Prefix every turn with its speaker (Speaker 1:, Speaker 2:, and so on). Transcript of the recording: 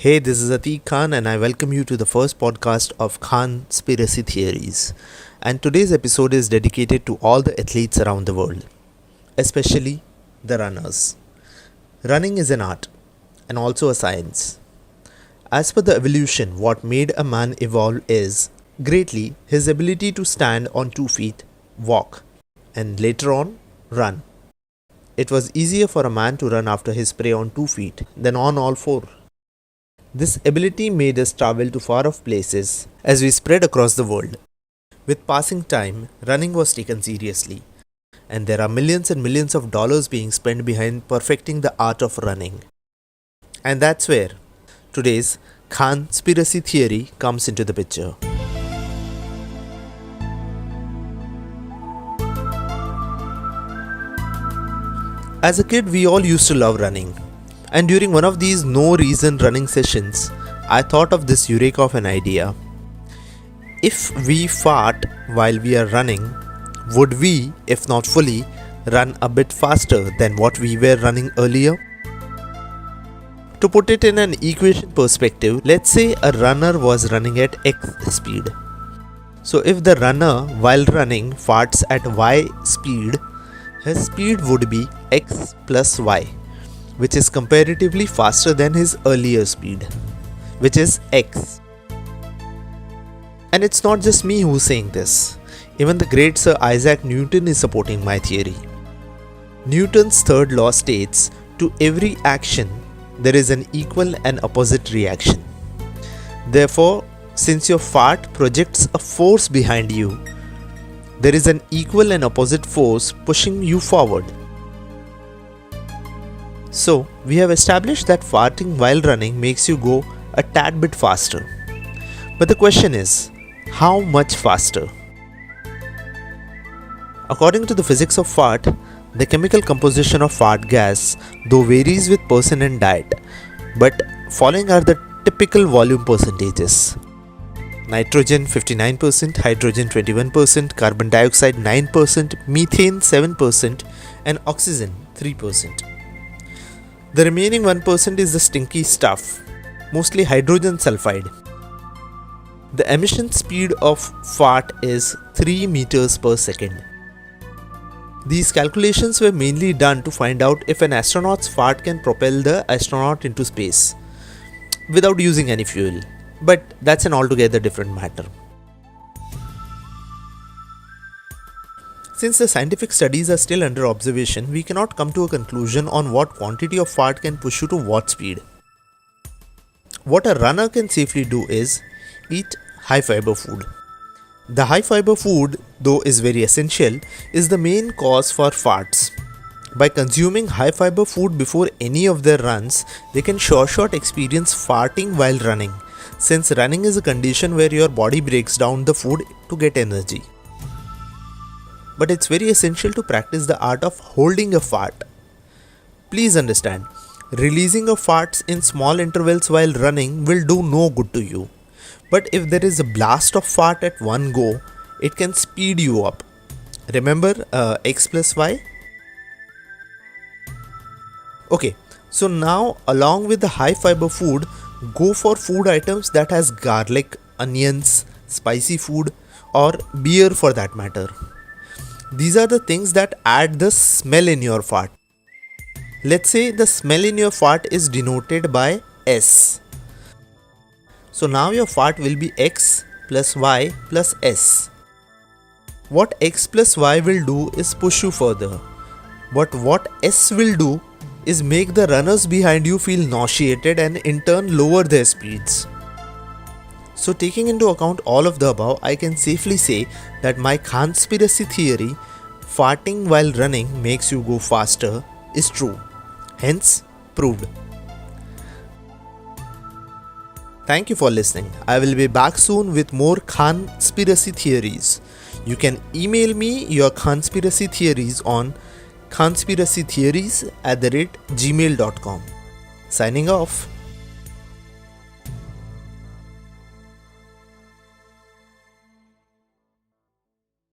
Speaker 1: Hey, this is Atiq Khan, and I welcome you to the first podcast of Conspiracy Theories. And today's episode is dedicated to all the athletes around the world, especially the runners. Running is an art and also a science. As per the evolution, what made a man evolve is greatly his ability to stand on 2 feet, walk, and later on, run. It was easier for a man to run after his prey on 2 feet than on all four. This ability made us travel to far off places as we spread across the world. With passing time, running was taken seriously, and there are millions and millions of dollars being spent behind perfecting the art of running. And that's where today's conspiracy theory comes into the picture. As a kid, we all used to love running. And during one of these no reason running sessions, I thought of this eureka of an idea. If we fart while we are running, would we, if not fully, run a bit faster than what we were running earlier? To put it in an equation perspective, let's say a runner was running at x speed. So if the runner while running farts at y speed, his speed would be x plus y, which is comparatively faster than his earlier speed, which is x. And it's not just me who's saying this. Even the great Sir Isaac Newton is supporting my theory. Newton's third law states, to every action, there is an equal and opposite reaction. Therefore, since your fart projects a force behind you, there is an equal and opposite force pushing you forward. So, we have established that farting while running makes you go a tad bit faster. But the question is, how much faster? According to the physics of fart, the chemical composition of fart gas though varies with person and diet, but following are the typical volume percentages. Nitrogen 59%, hydrogen 21%, carbon dioxide 9%, methane 7%, and oxygen 3%. The remaining 1% is the stinky stuff, mostly hydrogen sulfide. The emission speed of fart is 3 meters per second. These calculations were mainly done to find out if an astronaut's fart can propel the astronaut into space without using any fuel. But that's an altogether different matter. Since the scientific studies are still under observation, we cannot come to a conclusion on what quantity of fart can push you to what speed. What a runner can safely do is eat high fiber food. The high fiber food, though is very essential, is the main cause for farts. By consuming high fiber food before any of their runs, they can short experience farting while running, since running is a condition where your body breaks down the food to get energy. But it's very essential to practice the art of holding a fart. Please understand, releasing of farts in small intervals while running will do no good to you. But if there is a blast of fart at one go, it can speed you up. Remember x plus y? Okay, so now along with the high fiber food, go for food items that has garlic, onions, spicy food, or beer for that matter. These are the things that add the smell in your fart. Let's say the smell in your fart is denoted by S. So now your fart will be X plus Y plus S. What X plus Y will do is push you further. But what S will do is make the runners behind you feel nauseated and in turn lower their speeds. So taking into account all of the above, I can safely say that my conspiracy theory, farting while running makes you go faster, is true. Hence, proved. Thank you for listening. I will be back soon with more conspiracy theories. You can email me your conspiracy theories on conspiracytheories@gmail.com. Signing off.